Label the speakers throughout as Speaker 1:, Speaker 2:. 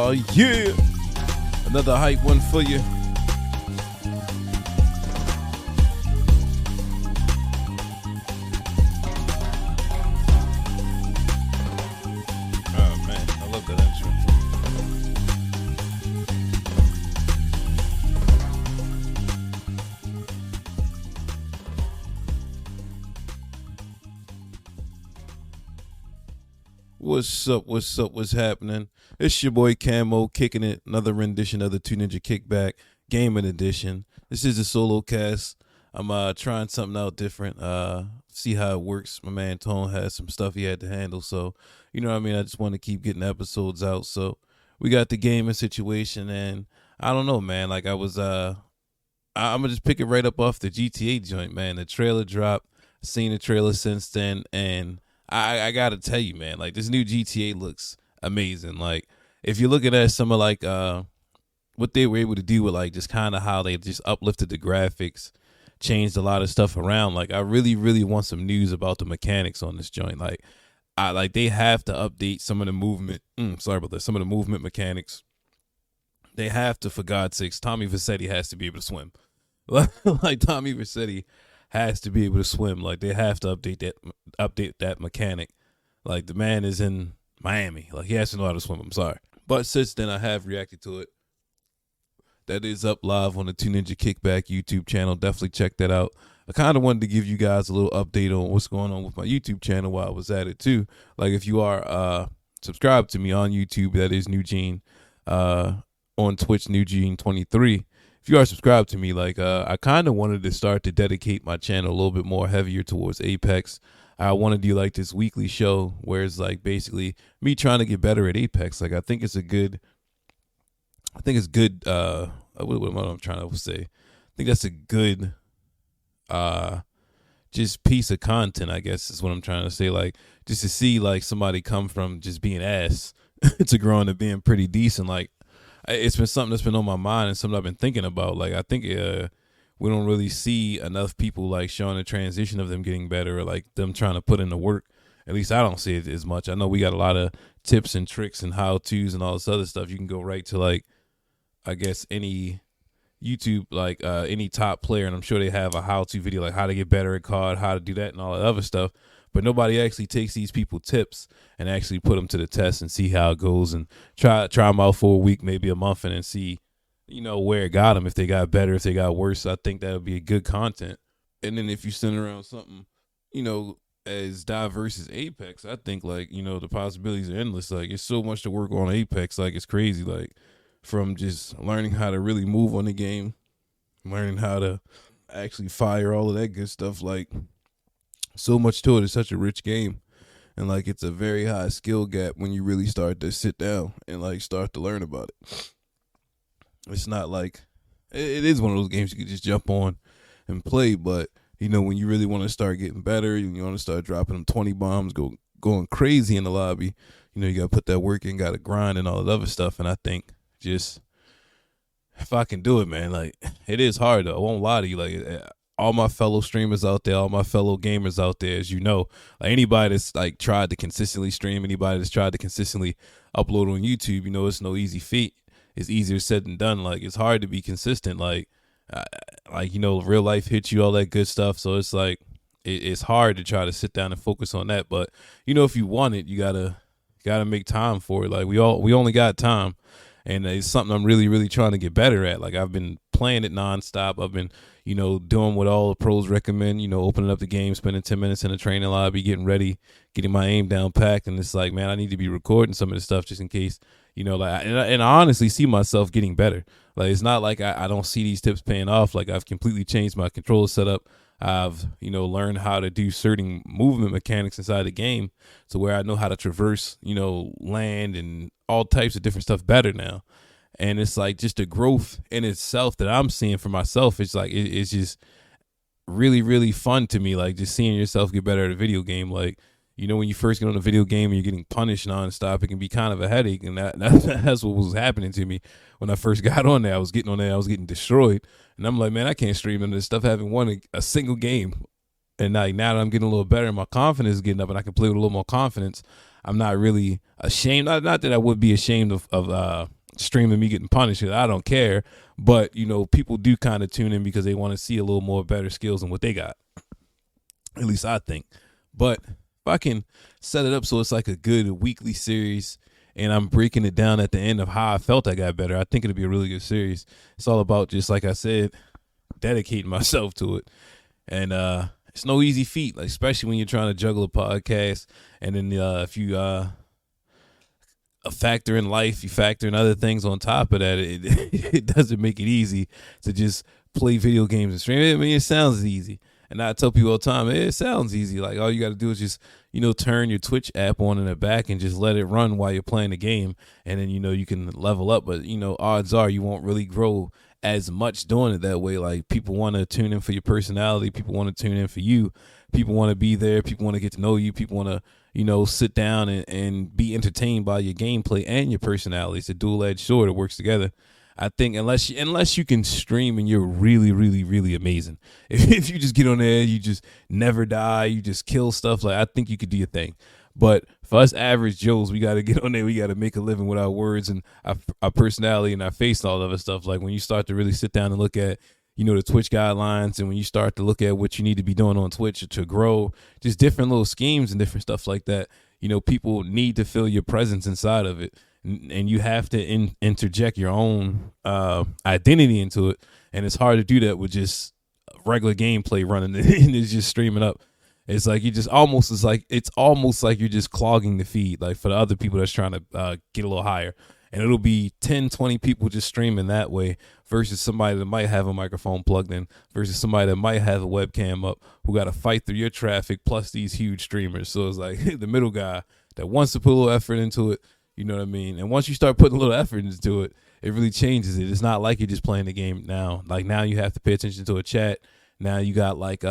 Speaker 1: Oh yeah, another hype one for you. Oh man, I love that intro. What's up? What's up? What's happening? It's your boy Camo kicking it. Another rendition of the 2 Ninja Kickback Gaming Edition. This is a solo cast. I'm trying something out different. See how it works. My man Tone has some stuff he had to handle, so you know what I mean. I just want to keep getting episodes out. So we got the gaming situation, and I don't know, man. Like I'm gonna just pick it right up off the GTA joint, man. The trailer dropped. Seen the trailer since then, and I gotta tell you, man, like this new GTA looks amazing. Like if you're looking at some of like what they were able to do with like just kind of how they just uplifted the graphics, changed a lot of stuff around. Like I really want some news about the mechanics on this joint. Like they have to update some of the movement. Sorry about that. Some of the movement mechanics. They have to, for God's sakes. Tommy Vercetti has to be able to swim. Like Tommy Vercetti has to be able to swim. Like they have to update that mechanic. Like the man is in Miami. Like he has to know how to swim. I'm sorry. But since then I have reacted to it. That is up live on the 2 Ninja Kickback YouTube channel. Definitely check that out. I kind of wanted to give you guys a little update on what's going on with my YouTube channel while I was at it too. Like if you are subscribed to me on YouTube, that is Nugene. On Twitch, Nugene23. If you are subscribed to me, like I kind of wanted to start to dedicate my channel a little bit more heavier towards Apex. I want to do like this weekly show where it's like basically me trying to get better at Apex. Like I think it's good. What am I trying to say? I think that's a good just piece of content, I guess is what I'm trying to say. Like just to see like somebody come from just being ass to growing to being pretty decent. Like it's been something that's been on my mind and something I've been thinking about. Like I think we don't really see enough people like showing the transition of them getting better or like them trying to put in the work. At least I don't see it as much. I know we got a lot of tips and tricks and how-tos and all this other stuff. You can go right to like, I guess any YouTube, like any top player, and I'm sure they have a how-to video like how to get better at COD, how to do that and all that other stuff. But nobody actually takes these people tips and actually put them to the test and see how it goes and try them out for a week, maybe a month, and then see, you know, where it got them, if they got better, if they got worse. I think that would be a good content. And then if you send around something, you know, as diverse as Apex, I think like, you know, the possibilities are endless. Like it's so much to work on Apex. Like it's crazy. Like from just learning how to really move on the game, learning how to actually fire, all of that good stuff. Like so much to it. It's such a rich game. And like it's a very high skill gap when you really start to sit down and like start to learn about it. It's not like it is one of those games you can just jump on and play, but you know, when you really want to start getting better, you want to start dropping them 20 bombs, going crazy in the lobby, you know, you got to put that work in, got to grind and all that other stuff. And I think just if I can do it, man, like it is hard though. I won't lie to you. Like all my fellow streamers out there, all my fellow gamers out there, as you know, like anybody that's like tried to consistently stream, anybody that's tried to consistently upload on YouTube, you know, it's no easy feat. It's easier said than done. Like it's hard to be consistent. Like you know, real life hits you, all that good stuff. So it's like it's hard to try to sit down and focus on that. But you know, if you want it, you gotta make time for it. Like we only got time. And it's something I'm really trying to get better at. Like I've been playing it nonstop. I've been, you know, doing what all the pros recommend, you know, opening up the game, spending 10 minutes in the training lobby, getting ready, getting my aim down packed. And it's like, man, I need to be recording some of this stuff just in case, you know, like, and I honestly see myself getting better. Like, it's not like I don't see these tips paying off. Like I've completely changed my controller setup. I've, you know, learned how to do certain movement mechanics inside the game to where I know how to traverse, you know, land and all types of different stuff better now. And it's like just the growth in itself that I'm seeing for myself. It's like, it's just really fun to me. Like just seeing yourself get better at a video game. Like, you know, when you first get on a video game and you're getting punished nonstop, it can be kind of a headache. And that's what was happening to me when I first got on there. I was getting destroyed. And I'm like, man, I can't stream into this stuff. I haven't won a single game. And now that I'm getting a little better and my confidence is getting up and I can play with a little more confidence, I'm not really ashamed. Not that I would be ashamed of streaming me getting punished. I don't care. But, people do kind of tune in because they want to see a little more better skills than what they got. At least I think. But if I can set it up so it's like a good weekly series and I'm breaking it down at the end of how I felt I got better, I think it'll be a really good series. It's all about, just like I said, dedicating myself to it. And it's no easy feat, like, especially when you're trying to juggle a podcast. And then if you a factor in life, you factor in other things on top of that, it doesn't make it easy to just play video games and stream. I mean, it sounds easy. And I tell people all the time, it sounds easy. Like, all you got to do is just, turn your Twitch app on in the back and just let it run while you're playing the game. And then, you can level up. But, odds are you won't really grow as much doing it that way. Like, people want to tune in for your personality. People want to tune in for you. People want to be there. People want to get to know you. People want to, sit down and be entertained by your gameplay and your personality. It's a dual-edged sword that works together. I think unless you can stream and you're really, really, really amazing. If you just get on there, you just never die, you just kill stuff, like, I think you could do your thing. But for us average Joes, we got to get on there. We got to make a living with our words and our personality and our face and all other stuff. Like, when you start to really sit down and look at, the Twitch guidelines, and when you start to look at what you need to be doing on Twitch to grow, just different little schemes and different stuff like that, people need to feel your presence inside of it. And you have to interject your own identity into it. And it's hard to do that with just regular gameplay running and it's just streaming up. It's like it's almost like you're just clogging the feed, like, for the other people that's trying to get a little higher. And it'll be 10, 20 people just streaming that way versus somebody that might have a microphone plugged in versus somebody that might have a webcam up who got to fight through your traffic plus these huge streamers. So it's like the middle guy that wants to put a little effort into it. You know what I mean? And once you start putting a little effort into it, it really changes it. It's not like you're just playing the game now. Like, now you have to pay attention to a chat. Now you got like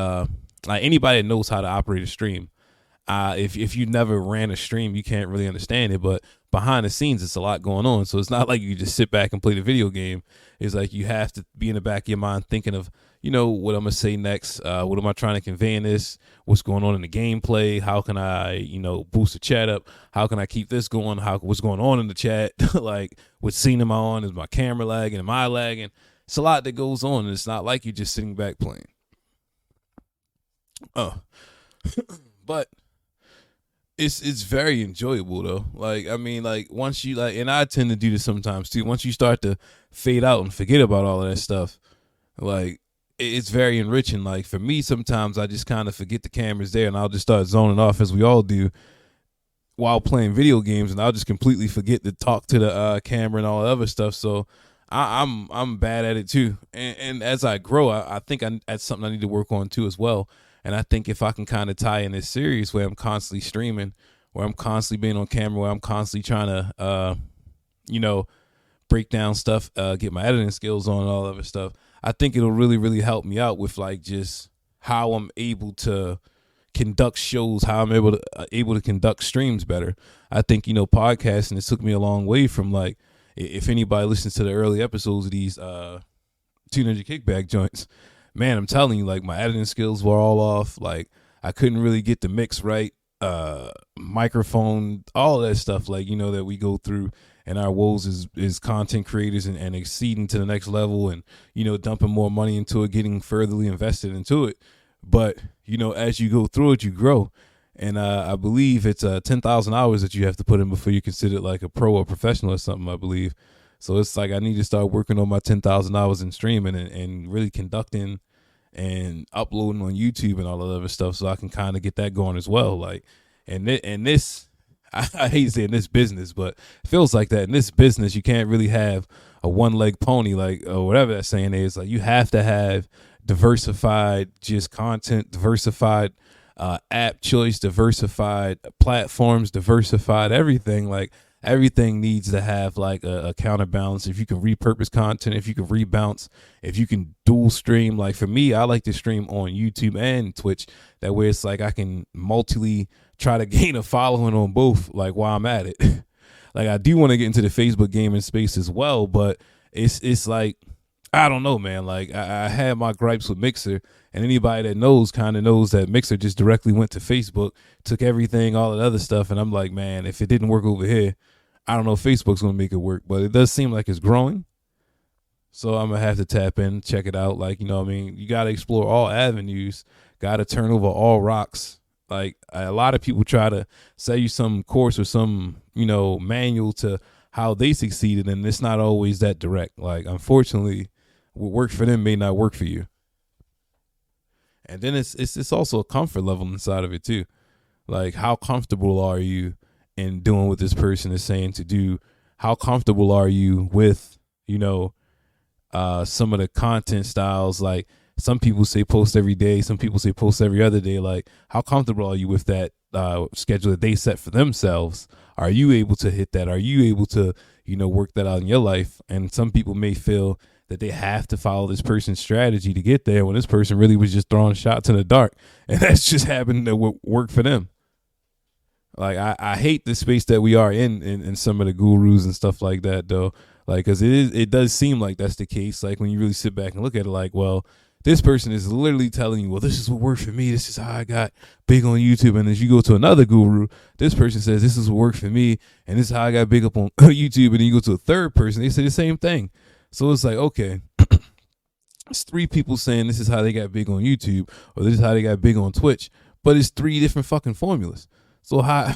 Speaker 1: anybody that knows how to operate a stream. If you never ran a stream, you can't really understand it. But behind the scenes, it's a lot going on. So it's not like you just sit back and play the video game. It's like you have to be in the back of your mind thinking of, what I'm going to say next. What am I trying to convey in this? What's going on in the gameplay? How can I, boost the chat up? How can I keep this going? What's going on in the chat? Like, what scene am I on? Is my camera lagging? Am I lagging? It's a lot that goes on, and it's not like you're just sitting back playing. But it's very enjoyable though. Like, I mean, like, once you and I tend to do this sometimes too. Once you start to fade out and forget about all of that stuff, like, it's very enriching. Like, for me, sometimes I just kind of forget the camera's there and I'll just start zoning off, as we all do, while playing video games, and I'll just completely forget to talk to the camera and all that other stuff. So I'm bad at it too. And as I grow, I think that's something I need to work on too as well. And I think if I can kind of tie in this series where I'm constantly streaming, where I'm constantly being on camera, where I'm constantly trying to, break down stuff, get my editing skills on and all other stuff, I think it'll really, really help me out with, like, just how I'm able to conduct shows, how I'm able to conduct streams better. I think, podcasting, it took me a long way from, like, if anybody listens to the early episodes of these 200 kickback joints, man, I'm telling you, like, my editing skills were all off. Like, I couldn't really get the mix right, microphone, all that stuff, like, that we go through. And our woes is content creators and exceeding to the next level and, dumping more money into it, getting furtherly invested into it. But, as you go through it, you grow. And I believe it's 10,000 hours that you have to put in before you're considered like a pro or professional or something, I believe. So it's like I need to start working on my 10,000 hours in streaming and really conducting and uploading on YouTube and all that other stuff, so I can kind of get that going as well. Like, and this, I hate saying this business, but it feels like that. In this business, you can't really have a one-leg pony, like, or whatever that saying is. Like, you have to have diversified just content, diversified app choice, diversified platforms, diversified everything. Like, everything needs to have like a counterbalance. If you can repurpose content, if you can rebounce, if you can dual stream. Like, for me, I like to stream on YouTube and Twitch. That way it's like I can try to gain a following on both, like, while I'm at it. Like, I do want to get into the Facebook gaming space as well, but it's like, I don't know, man. Like, I had my gripes with Mixer, and anybody that knows kind of knows that Mixer just directly went to Facebook, took everything, all that other stuff, and I'm like, man, if it didn't work over here, I don't know if Facebook's gonna make it work, but it does seem like it's growing. So I'm gonna have to tap in, check it out. Like, you know what I mean? You gotta explore all avenues, gotta turn over all rocks. Like, a lot of people try to sell you some course or some, manual to how they succeeded, and it's not always that direct. Like, unfortunately, what worked for them may not work for you. And then it's also a comfort level inside of it too. Like, how comfortable are you in doing what this person is saying to do? How comfortable are you with, some of the content styles? Like, some people say post every day, some people say post every other day. Like, how comfortable are you with that schedule that they set for themselves? Are you able to hit that? Are you able to, work that out in your life? And some people may feel that they have to follow this person's strategy to get there, when this person really was just throwing shots in the dark, and that's just happened to work for them. Like, I hate the space that we are in some of the gurus and stuff like that, though. Like, because it does seem like that's the case. Like, when you really sit back and look at it, like, well, this person is literally telling you, well, this is what worked for me. This is how I got big on YouTube. And as you go to another guru, this person says, this is what worked for me, and this is how I got big up on YouTube. And then you go to a third person, they say the same thing. So it's like, okay, it's three people saying this is how they got big on YouTube, or this is how they got big on Twitch, but it's three different fucking formulas. So how,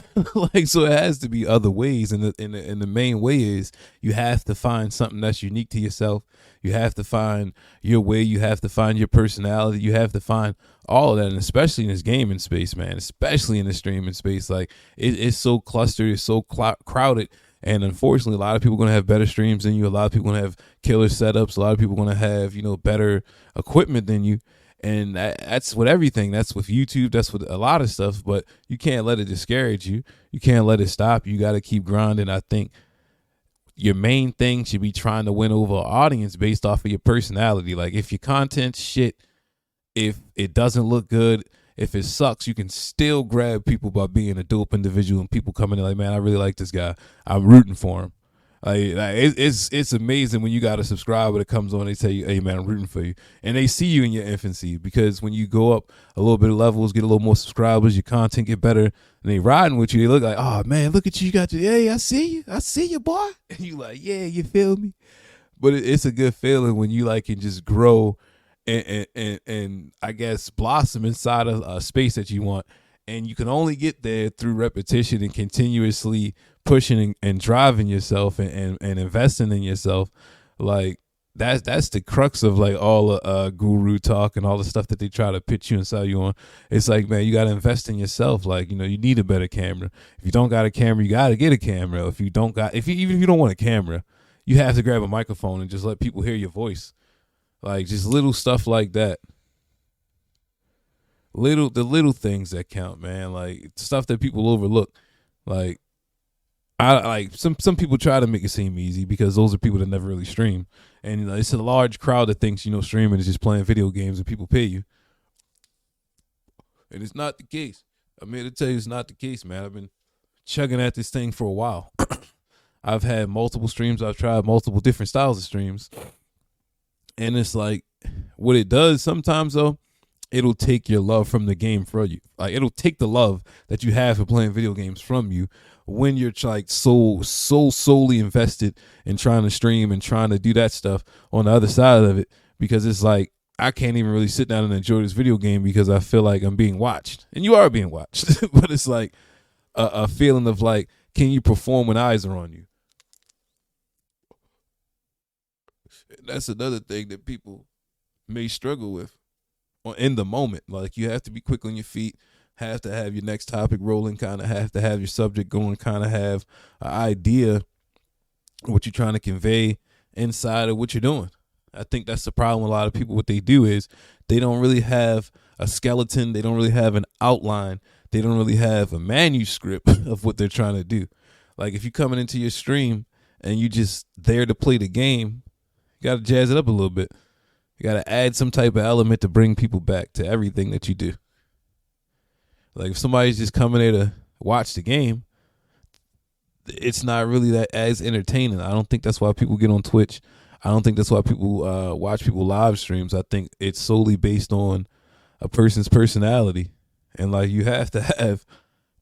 Speaker 1: so it has to be other ways, and the main way is you have to find something that's unique to yourself. You have to find your way. You have to find your personality. You have to find all of that, and especially in this gaming space, man. Especially in the streaming space, like it's so clustered, it's so crowded, and unfortunately, a lot of people are gonna have better streams than you. A lot of people are gonna have killer setups. A lot of people are gonna have better equipment than you. And that's with everything. That's with YouTube. That's with a lot of stuff. But you can't let it discourage you. You can't let it stop. You got to keep grinding. I think your main thing should be trying to win over an audience based off of your personality. Like, if your content shit, if it doesn't look good, if it sucks, you can still grab people by being a dope individual, and people coming in like, man, I really like this guy. I'm rooting for him. It's amazing when you got a subscriber that comes on, they tell you, hey man, I'm rooting for you, and they see you in your infancy, because when you go up a little bit of levels, get a little more subscribers, your content get better, and they riding with you, they look like, oh man, look at you, got your, hey, I see you boy, and you like, yeah, you feel me? But it's a good feeling when you like can just grow and I guess blossom inside of a space that you want. And you can only get there through repetition and continuously pushing and driving yourself and investing in yourself. Like, that's the crux of like all the guru talk and all the stuff that they try to pitch you and sell you on. It's like, man, you got to invest in yourself. Like, you need a better camera. If you don't got a camera, you got to get a camera. Even if you don't want a camera, you have to grab a microphone and just let people hear your voice. Like, just little stuff like that. The little things that count, man. Like, stuff that people overlook. Like, I like some people try to make it seem easy, because those are people that never really stream, and it's a large crowd that thinks streaming is just playing video games and people pay you, and it's not the case. I'm here to tell you it's not the case, man. I've been chugging at this thing for a while. I've had multiple streams. I've tried multiple different styles of streams, and it's like, what it does sometimes though, it'll take your love from the game from you. Like, it'll take the love that you have for playing video games from you when you're like so solely invested in trying to stream and trying to do that stuff on the other side of it. Because it's like, I can't even really sit down and enjoy this video game because I feel like I'm being watched. And you are being watched. But it's like a feeling of like, can you perform when eyes are on you? That's another thing that people may struggle with in the moment. Like, you have to be quick on your feet, have to have your next topic rolling, kind of have to have your subject going, kind of have an idea of what you're trying to convey inside of what you're doing. I think that's the problem with a lot of people. What they do is they don't really have a skeleton. They don't really have an outline. They don't really have a manuscript of what they're trying to do. Like, if you're coming into your stream and you just there to play the game, you got to jazz it up a little bit. You got to add some type of element to bring people back to everything that you do. Like, if somebody's just coming there to watch the game, it's not really that as entertaining. I don't think that's why people get on Twitch. I don't think that's why people watch people live streams. I think it's solely based on a person's personality. And like, you have to have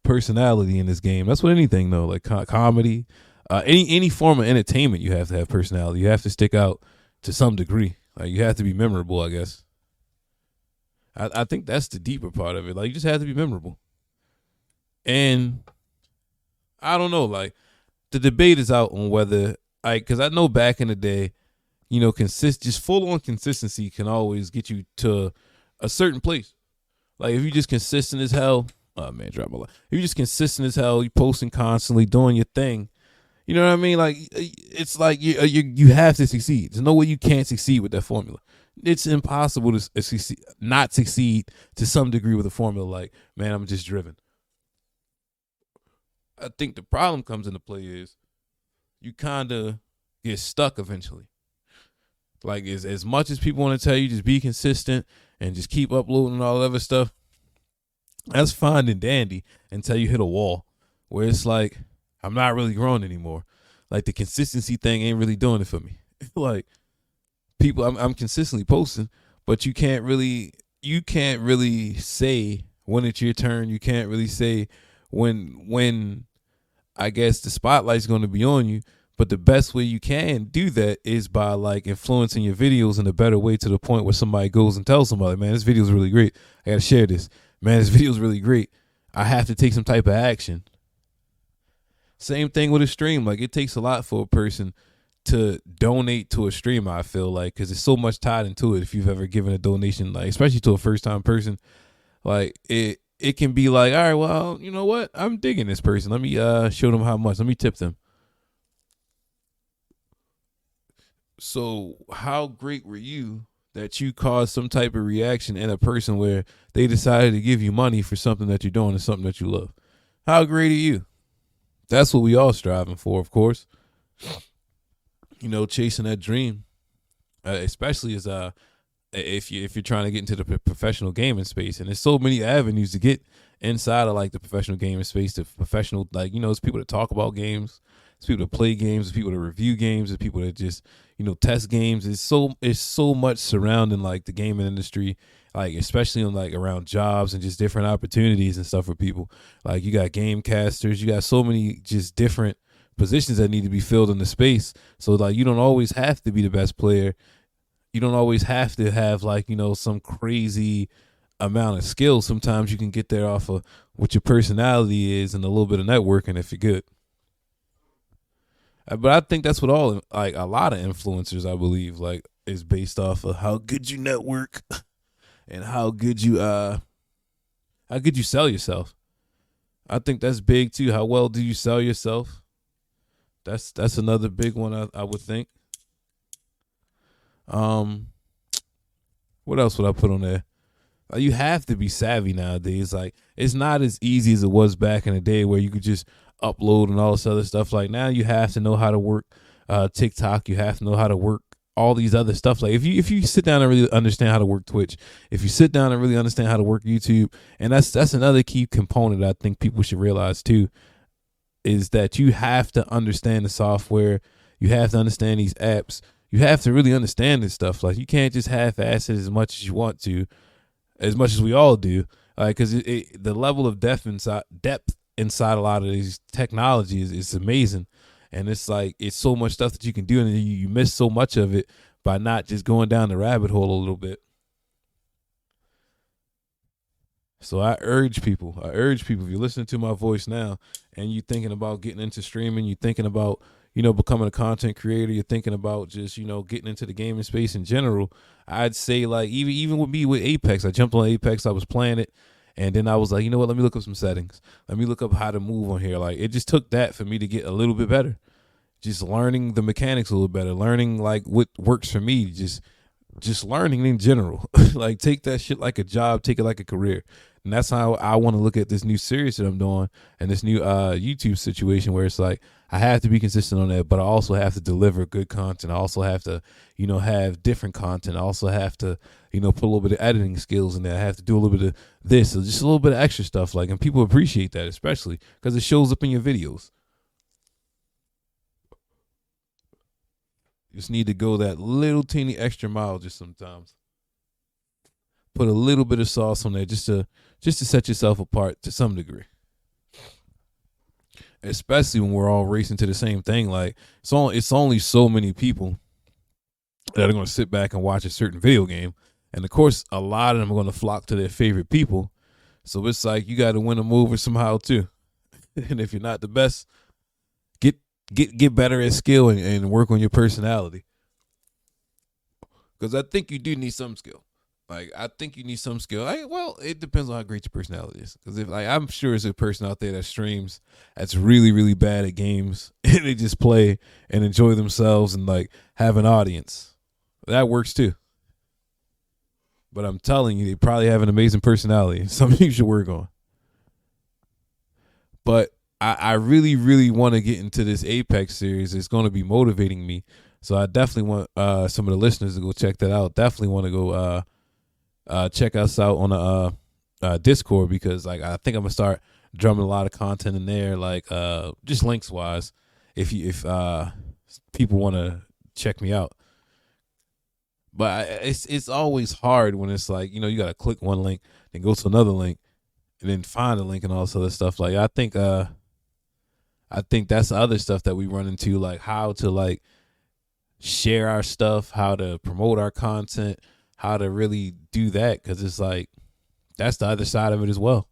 Speaker 1: personality in this game. That's what anything though, like comedy, Any form of entertainment, you have to have personality. You have to stick out to some degree. Like you have to be memorable, I guess. I think that's the deeper part of it. Like you just have to be memorable. And I don't know, like the debate is out on whether because I know back in the day, just full on consistency can always get you to a certain place. Like if you just consistent as hell, oh man, drop my life. If you just consistent as hell, you posting constantly, doing your thing. You know what I mean? Like it's like you have to succeed. There's no way you can't succeed with that formula. It's impossible to not succeed to some degree with a formula. Like, man, I'm just driven. I think the problem comes into play is you kind of get stuck eventually. Like as much as people want to tell you, just be consistent and just keep uploading and all that other stuff. That's fine and dandy until you hit a wall where it's like I'm not really growing anymore. Like the consistency thing ain't really doing it for me. Like people, I'm consistently posting, but you can't really say when it's your turn. You can't really say when I guess the spotlight's going to be on you. But the best way you can do that is by like influencing your videos in a better way to the point where somebody goes and tells somebody, man, this video is really great. I got to share this. Man, this video is really great. I have to take some type of action. Same thing with a stream. Like it takes a lot for a person to donate to a stream, I feel like, because there's so much tied into it. If you've ever given a donation, like especially to a first time person, like it can be like, all right, well, you know what? I'm digging this person. Let me show them how much. Let me tip them. So how great were you that you caused some type of reaction in a person where they decided to give you money for something that you're doing and something that you love? How great are you? That's what we all striving for, of course. Chasing that dream, especially as if you're trying to get into the professional gaming space, and there's so many avenues to get inside of like the professional gaming space. The professional, like it's people that talk about games, it's people that play games, it's people that review games, it's people that just test games. It's so much surrounding like the gaming industry, like especially on like around jobs and just different opportunities and stuff for people. Like you got game casters, you got so many just different positions that need to be filled in the space. So like you don't always have to be the best player. You don't always have to have like some crazy amount of skill. Sometimes you can get there off of what your personality is and a little bit of networking if you're good. But I think that's what a lot of influencers, I believe, like is based off of how good you network and how good you sell yourself. I think that's big too. How well do you sell yourself? That's another big one I would think. What else would I put on there? You have to be savvy nowadays. Like it's not as easy as it was back in the day where you could just upload and all this other stuff. Like now you have to know how to work TikTok. You have to know how to work all these other stuff. Like if you sit down and really understand how to work Twitch, if you sit down and really understand how to work YouTube, and that's another key component I think people should realize too, is that you have to understand the software. You have to understand these apps. You have to really understand this stuff. Like you can't just half-ass it as much as you want to, as much as we all do. Like because the level of depth inside a lot of these technologies is amazing, and it's like it's so much stuff that you can do, and you miss so much of it by not just going down the rabbit hole a little bit. So I urge people, if you're listening to my voice now and you're thinking about getting into streaming, you're thinking about, becoming a content creator, you're thinking about just, getting into the gaming space in general, I'd say like even with me with Apex, I jumped on Apex, I was playing it, and then I was like, you know what, let me look up some settings. Let me look up how to move on here. Like it just took that for me to get a little bit better. Just learning the mechanics a little better, learning like what works for me, just learning in general. Like take that shit like a job, take it like a career. And that's how I want to look at this new series that I'm doing and this new YouTube situation where it's like I have to be consistent on that, but I also have to deliver good content. I also have to, have different content. I also have to, put a little bit of editing skills in there. I have to do a little bit of this, so just a little bit of extra stuff. Like, and people appreciate that, especially because it shows up in your videos. You just need to go that little teeny extra mile just sometimes. Put a little bit of sauce on there just to set yourself apart to some degree. especially when we're all racing to the same thing. Like it's only so many people that are going to sit back and watch a certain video game, and of course, a lot of them are going to flock to their favorite people. So it's like you got to win them over somehow too. And if you're not the best, get get better at skill and work on your personality. Because I think you do need some skill. Like I think you need some skill. Well, it depends on how great your personality is. Because if like I'm sure there's a person out there that streams that's really really bad at games and they just play and enjoy themselves and like have an audience. That works too. But I'm telling you, they probably have an amazing personality. Something you should work on. But I really, really want to get into this Apex series. It's going to be motivating me. So I definitely want some of the listeners to go check that out. Definitely want to go check us out on the Discord, because like I think I'm gonna start drumming a lot of content in there, like just links wise. If people want to check me out, but it's always hard when it's like you got to click one link, then go to another link, and then find a link and all this other stuff. Like I think that's the other stuff that we run into, like how to like share our stuff, how to promote our content, how to really do that, because it's like that's the other side of it as well.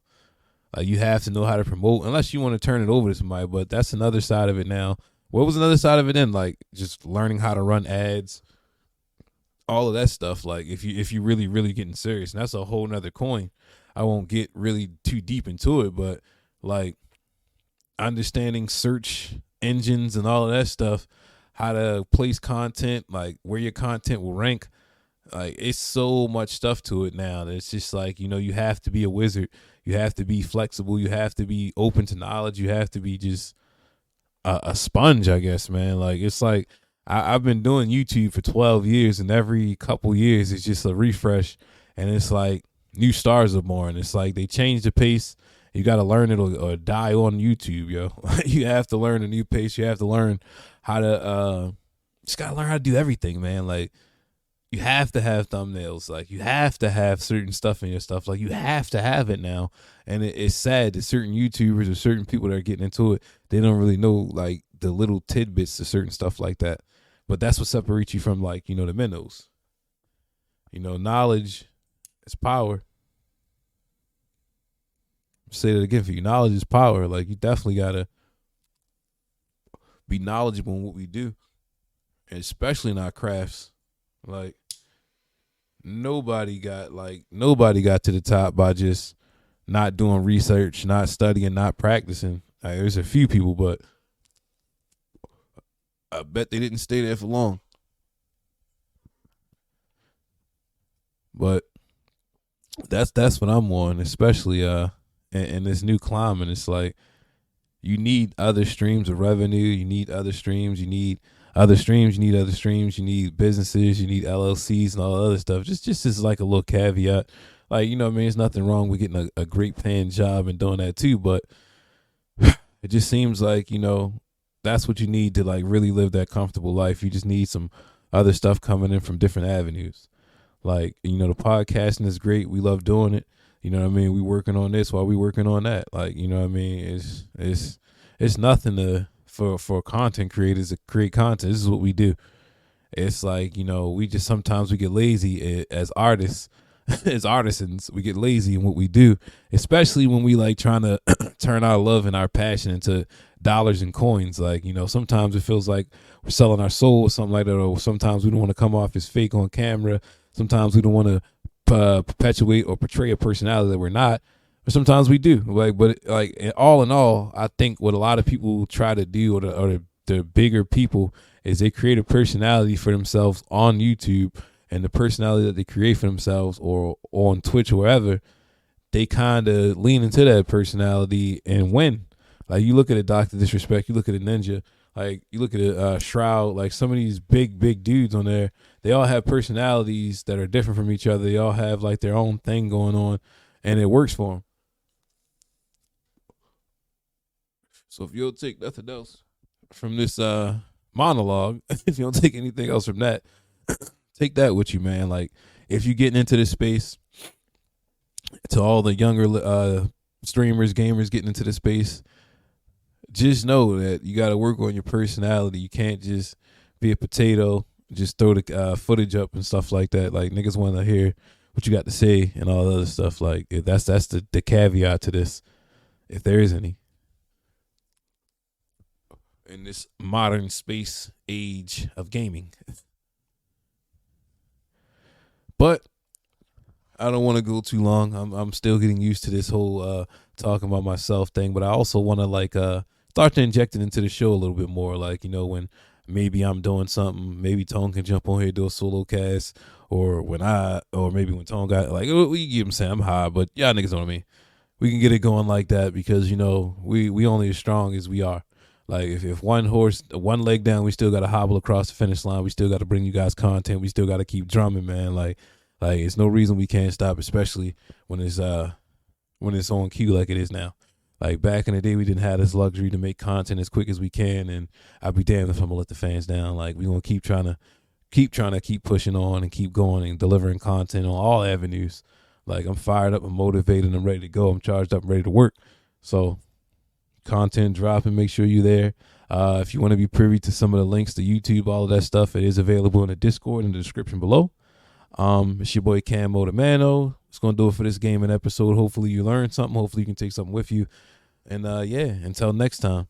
Speaker 1: Like you have to know how to promote, unless you want to turn it over to somebody, but that's another side of it now. What was another side of it then? Like just learning how to run ads, all of that stuff. Like if you really really getting serious, and that's a whole nother coin. I won't get really too deep into it, but like understanding search engines and all of that stuff, how to place content, like where your content will rank. Like it's so much stuff to it now that it's just like, you have to be a wizard. You have to be flexible. You have to be open to knowledge. You have to be just a sponge, I guess, man. Like it's like I've been doing YouTube for 12 years, and every couple years it's just a refresh, and it's like new stars are born. It's like they change the pace. You got to learn it or die on YouTube, yo. You have to learn a new pace. You have to learn how to just got to learn how to do everything, man. Like you have to have thumbnails. Like you have to have certain stuff in your stuff. Like you have to have it now. And it's sad that certain YouTubers or certain people that are getting into it, they don't really know like the little tidbits to certain stuff like that. But that's what separates you from like, the minnows. Knowledge is power. Say that again for you. Knowledge is power. Like you definitely gotta be knowledgeable in what we do, and especially in our crafts. Like nobody got to the top by just not doing research, not studying, not practicing. Like, there's a few people, but I bet they didn't stay there for long. But that's what I'm on, especially in this new climate. It's like you need other streams of revenue. You need other streams. You need other streams. You need other streams. You need businesses. You need LLCs and all the other stuff. Just as like a little caveat. Like, what I mean? There's nothing wrong with getting a great paying job and doing that too. But it just seems like, that's what you need to like really live that comfortable life. You just need some other stuff coming in from different avenues. Like, the podcasting is great. We love doing it. You know what I mean? We working on this while we working on that. Like, you know what I mean? It's nothing for content creators to create content. This is what we do. It's like, we just sometimes we get lazy as artists, as artisans. We get lazy in what we do, especially when we like trying to turn our love and our passion into dollars and coins. Like, sometimes it feels like we're selling our soul or something like that. Or sometimes we don't want to come off as fake on camera. Sometimes we don't want to perpetuate or portray a personality that we're not, or sometimes we do. But all in all, I think what a lot of people try to do, or the bigger people, is they create a personality for themselves on YouTube, and the personality that they create for themselves or on Twitch or wherever, they kind of lean into that personality and win. Like you look at a Dr. Disrespect, you look at a Ninja, like you look at a Shroud, like some of these big dudes on there, they all have personalities that are different from each other. They all have like their own thing going on, and it works for them. So if you'll take nothing else from this monologue, if you don't take anything else from that, take that with you, man. Like if you're getting into this space, to all the younger streamers, gamers getting into this space, just know that you got to work on your personality. You can't just be a potato, just throw the footage up and stuff like that. Like niggas want to hear what you got to say and all the other stuff. Like that's the caveat to this, if there is any, in this modern space age of gaming. But I don't want to go too long. I'm still getting used to this whole talking about myself thing, but I also want to like start to inject it into the show a little bit more. Like when maybe I'm doing something, maybe Tone can jump on here do a solo cast, or maybe when Tone got like we get him saying I'm high, but y'all niggas know what I mean. We can get it going like that because we only as strong as we are. Like if one leg down, we still got to hobble across the finish line. We still got to bring you guys content. We still got to keep drumming, man. Like it's no reason we can't stop, especially when it's on cue like it is now. Like back in the day, we didn't have this luxury to make content as quick as we can, and I'd be damned if I'm gonna let the fans down. Like we gonna keep pushing on and keep going and delivering content on all avenues. Like I'm fired up, I'm motivated, I'm ready to go. I'm charged up, I'm ready to work. So content dropping, make sure you're there. If you want to be privy to some of the links to YouTube, all of that stuff, it is available in the Discord in the description below. It's your boy Camo the Mano. It's gonna do it for this gaming episode. Hopefully you learned something. Hopefully you can take something with you. And yeah, until next time.